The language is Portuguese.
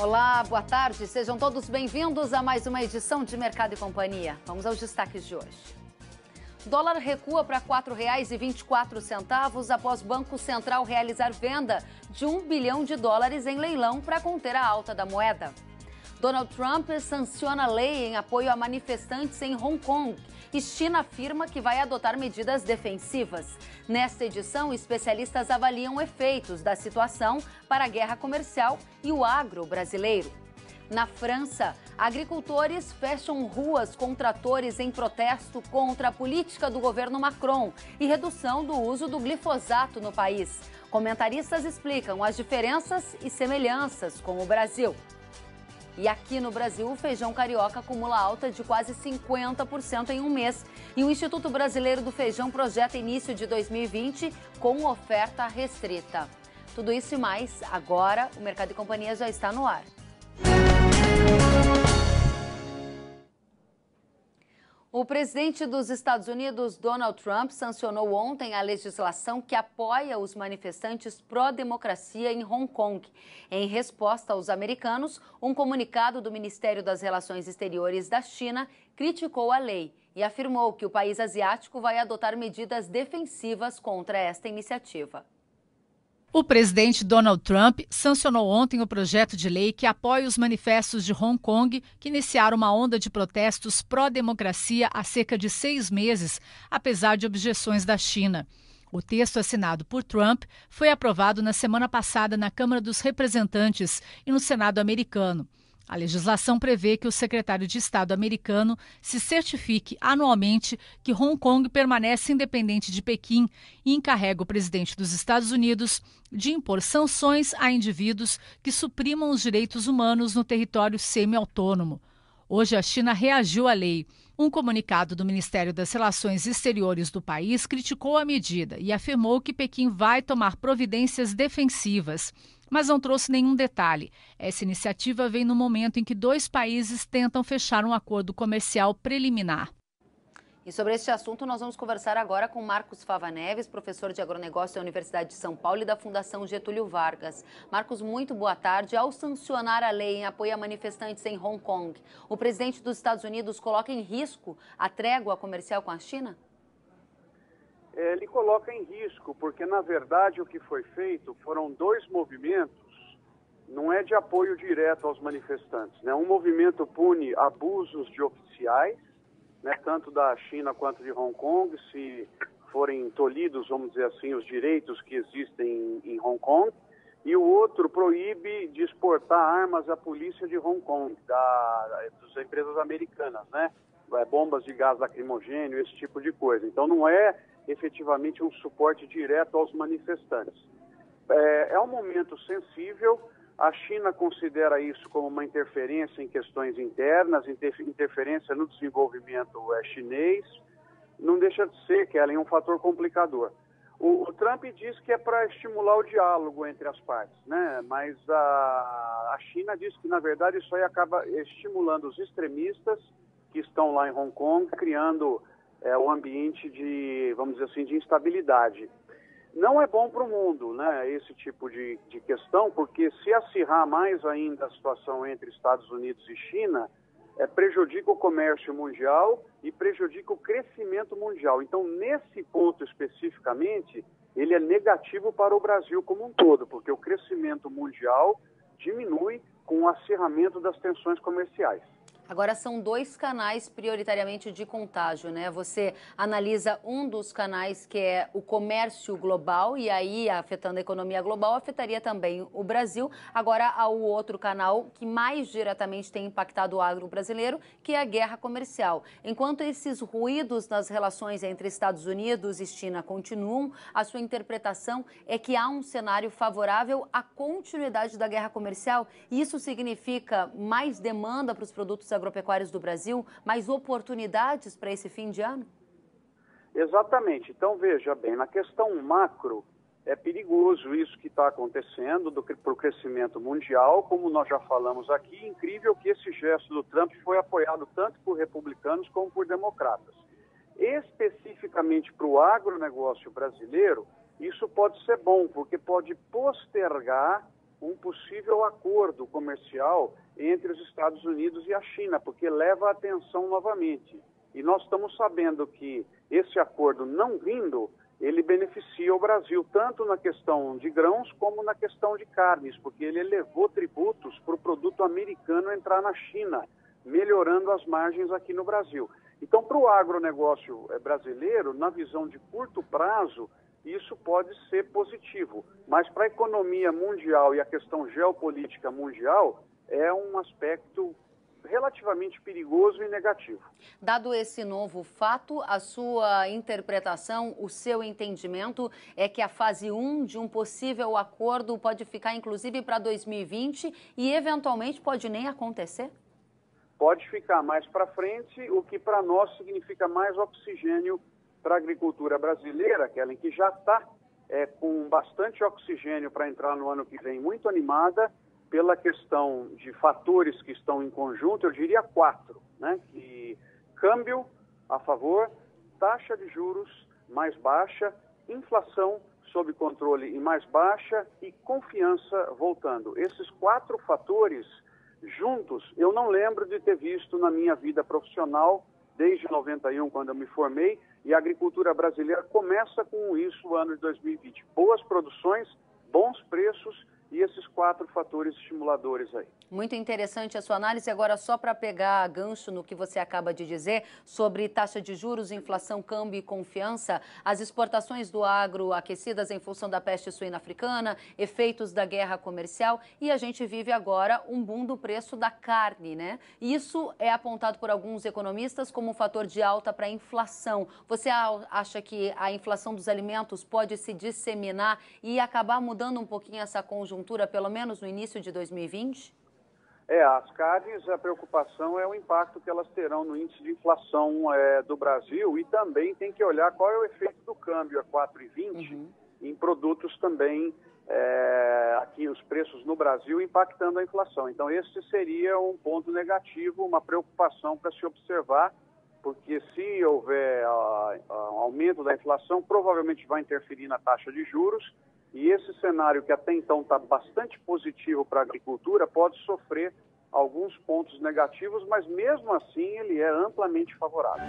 Olá, boa tarde. Sejam todos bem-vindos a mais uma edição de Mercado e Companhia. Vamos aos destaques de hoje. O dólar recua para R$ 4,24 após Banco Central realizar venda de US$ 1 bilhão em leilão para conter a alta da moeda. Donald Trump sanciona lei em apoio a manifestantes em Hong Kong e China afirma que vai adotar medidas defensivas. Nesta edição, especialistas avaliam efeitos da situação para a guerra comercial e o agro brasileiro. Na França, agricultores fecham ruas com tratores em protesto contra a política do governo Macron e redução do uso do glifosato no país. Comentaristas explicam as diferenças e semelhanças com o Brasil. E aqui no Brasil, o feijão carioca acumula alta de quase 50% em um mês. E o Instituto Brasileiro do Feijão projeta início de 2020 com oferta restrita. Tudo isso e mais, agora o Mercado e Companhia já está no ar. O presidente dos Estados Unidos, Donald Trump, sancionou ontem a legislação que apoia os manifestantes pró-democracia em Hong Kong. Em resposta aos americanos, um comunicado do Ministério das Relações Exteriores da China criticou a lei e afirmou que o país asiático vai adotar medidas defensivas contra esta iniciativa. O presidente Donald Trump sancionou ontem o projeto de lei que apoia os manifestos de Hong Kong, que iniciaram uma onda de protestos pró-democracia há cerca de 6 meses, apesar de objeções da China. O texto assinado por Trump foi aprovado na semana passada na Câmara dos Representantes e no Senado americano. A legislação prevê que o secretário de Estado americano se certifique anualmente que Hong Kong permanece independente de Pequim e encarrega o presidente dos Estados Unidos de impor sanções a indivíduos que suprimam os direitos humanos no território semi-autônomo. Hoje, a China reagiu à lei. Um comunicado do Ministério das Relações Exteriores do país criticou a medida e afirmou que Pequim vai tomar providências defensivas, mas não trouxe nenhum detalhe. Essa iniciativa vem no momento em que 2 países tentam fechar um acordo comercial preliminar. E sobre este assunto, nós vamos conversar agora com Marcos Fava Neves, professor de agronegócio da Universidade de São Paulo e da Fundação Getúlio Vargas. Marcos, muito boa tarde. Ao sancionar a lei em apoio a manifestantes em Hong Kong, o presidente dos Estados Unidos coloca em risco a trégua comercial com a China? Ele coloca em risco, porque, na verdade, o que foi feito foram 2 movimentos, não é de apoio direto aos manifestantes, né? Um movimento pune abusos de oficiais, né, tanto da China quanto de Hong Kong, se forem tolhidos, vamos dizer assim, os direitos que existem em Hong Kong, e o outro proíbe de exportar armas à polícia de Hong Kong, das empresas americanas, né? Bombas de gás lacrimogênio, esse tipo de coisa. Então não é efetivamente um suporte direto aos manifestantes. É um momento sensível. A China considera isso como uma interferência em questões internas, interferência no desenvolvimento chinês. Não deixa de ser que ela é um fator complicador. O Trump diz que é para estimular o diálogo entre as partes, né? Mas a China diz que, na verdade, isso aí acaba estimulando os extremistas que estão lá em Hong Kong, criando um ambiente de, vamos dizer assim, de instabilidade. Não é bom para o mundo, né, esse tipo de questão, porque se acirrar mais ainda a situação entre Estados Unidos e China, prejudica o comércio mundial e prejudica o crescimento mundial. Então, nesse ponto especificamente, ele é negativo para o Brasil como um todo, porque o crescimento mundial diminui com o acirramento das tensões comerciais. Agora, são 2 canais prioritariamente de contágio, né? Você analisa um dos canais que é o comércio global e aí, afetando a economia global, afetaria também o Brasil. Agora, há o outro canal que mais diretamente tem impactado o agro brasileiro, que é a guerra comercial. Enquanto esses ruídos nas relações entre Estados Unidos e China continuam, a sua interpretação é que há um cenário favorável à continuidade da guerra comercial. Isso significa mais demanda para os produtos agropecuários do Brasil, mais oportunidades para esse fim de ano? Exatamente. Então, veja bem, na questão macro, é perigoso isso que está acontecendo para o crescimento mundial, como nós já falamos aqui. Incrível que esse gesto do Trump foi apoiado tanto por republicanos como por democratas. Especificamente para o agronegócio brasileiro, isso pode ser bom, porque pode postergar um possível acordo comercial entre os Estados Unidos e a China, porque leva a atenção novamente. E nós estamos sabendo que esse acordo não vindo, ele beneficia o Brasil, tanto na questão de grãos como na questão de carnes, porque ele elevou tributos para o produto americano entrar na China, melhorando as margens aqui no Brasil. Então, para o agronegócio brasileiro, na visão de curto prazo, isso pode ser positivo. Mas para a economia mundial e a questão geopolítica mundial, é um aspecto relativamente perigoso e negativo. Dado esse novo fato, a sua interpretação, o seu entendimento é que a fase 1 de um possível acordo pode ficar inclusive para 2020 e eventualmente pode nem acontecer? Pode ficar mais para frente, o que para nós significa mais oxigênio para a agricultura brasileira, Kellen, que já está com bastante oxigênio para entrar no ano que vem, muito animada pela questão de fatores que estão em conjunto, eu diria 4, né? Que câmbio a favor, taxa de juros mais baixa, inflação sob controle e mais baixa e confiança voltando. Esses 4 fatores juntos, eu não lembro de ter visto na minha vida profissional, desde 91, quando eu me formei, e a agricultura brasileira começa com isso o ano de 2020. Boas produções, bons preços e esses 4 fatores estimuladores aí. Muito interessante a sua análise. Agora, só para pegar gancho no que você acaba de dizer sobre taxa de juros, inflação, câmbio e confiança, as exportações do agro aquecidas em função da peste suína africana, efeitos da guerra comercial e a gente vive agora um boom do preço da carne, né? Isso é apontado por alguns economistas como um fator de alta para a inflação. Você acha que a inflação dos alimentos pode se disseminar e acabar mudando um pouquinho essa conjuntura, pelo menos no início de 2020? As carnes, a preocupação é o impacto que elas terão no índice de inflação do Brasil e também tem que olhar qual é o efeito do câmbio a 4,20 em produtos também, aqui os preços no Brasil impactando a inflação. Então esse seria um ponto negativo, uma preocupação para se observar, porque se houver aumento da inflação, provavelmente vai interferir na taxa de juros. E esse cenário, que até então está bastante positivo para a agricultura, pode sofrer alguns pontos negativos, mas mesmo assim ele é amplamente favorável.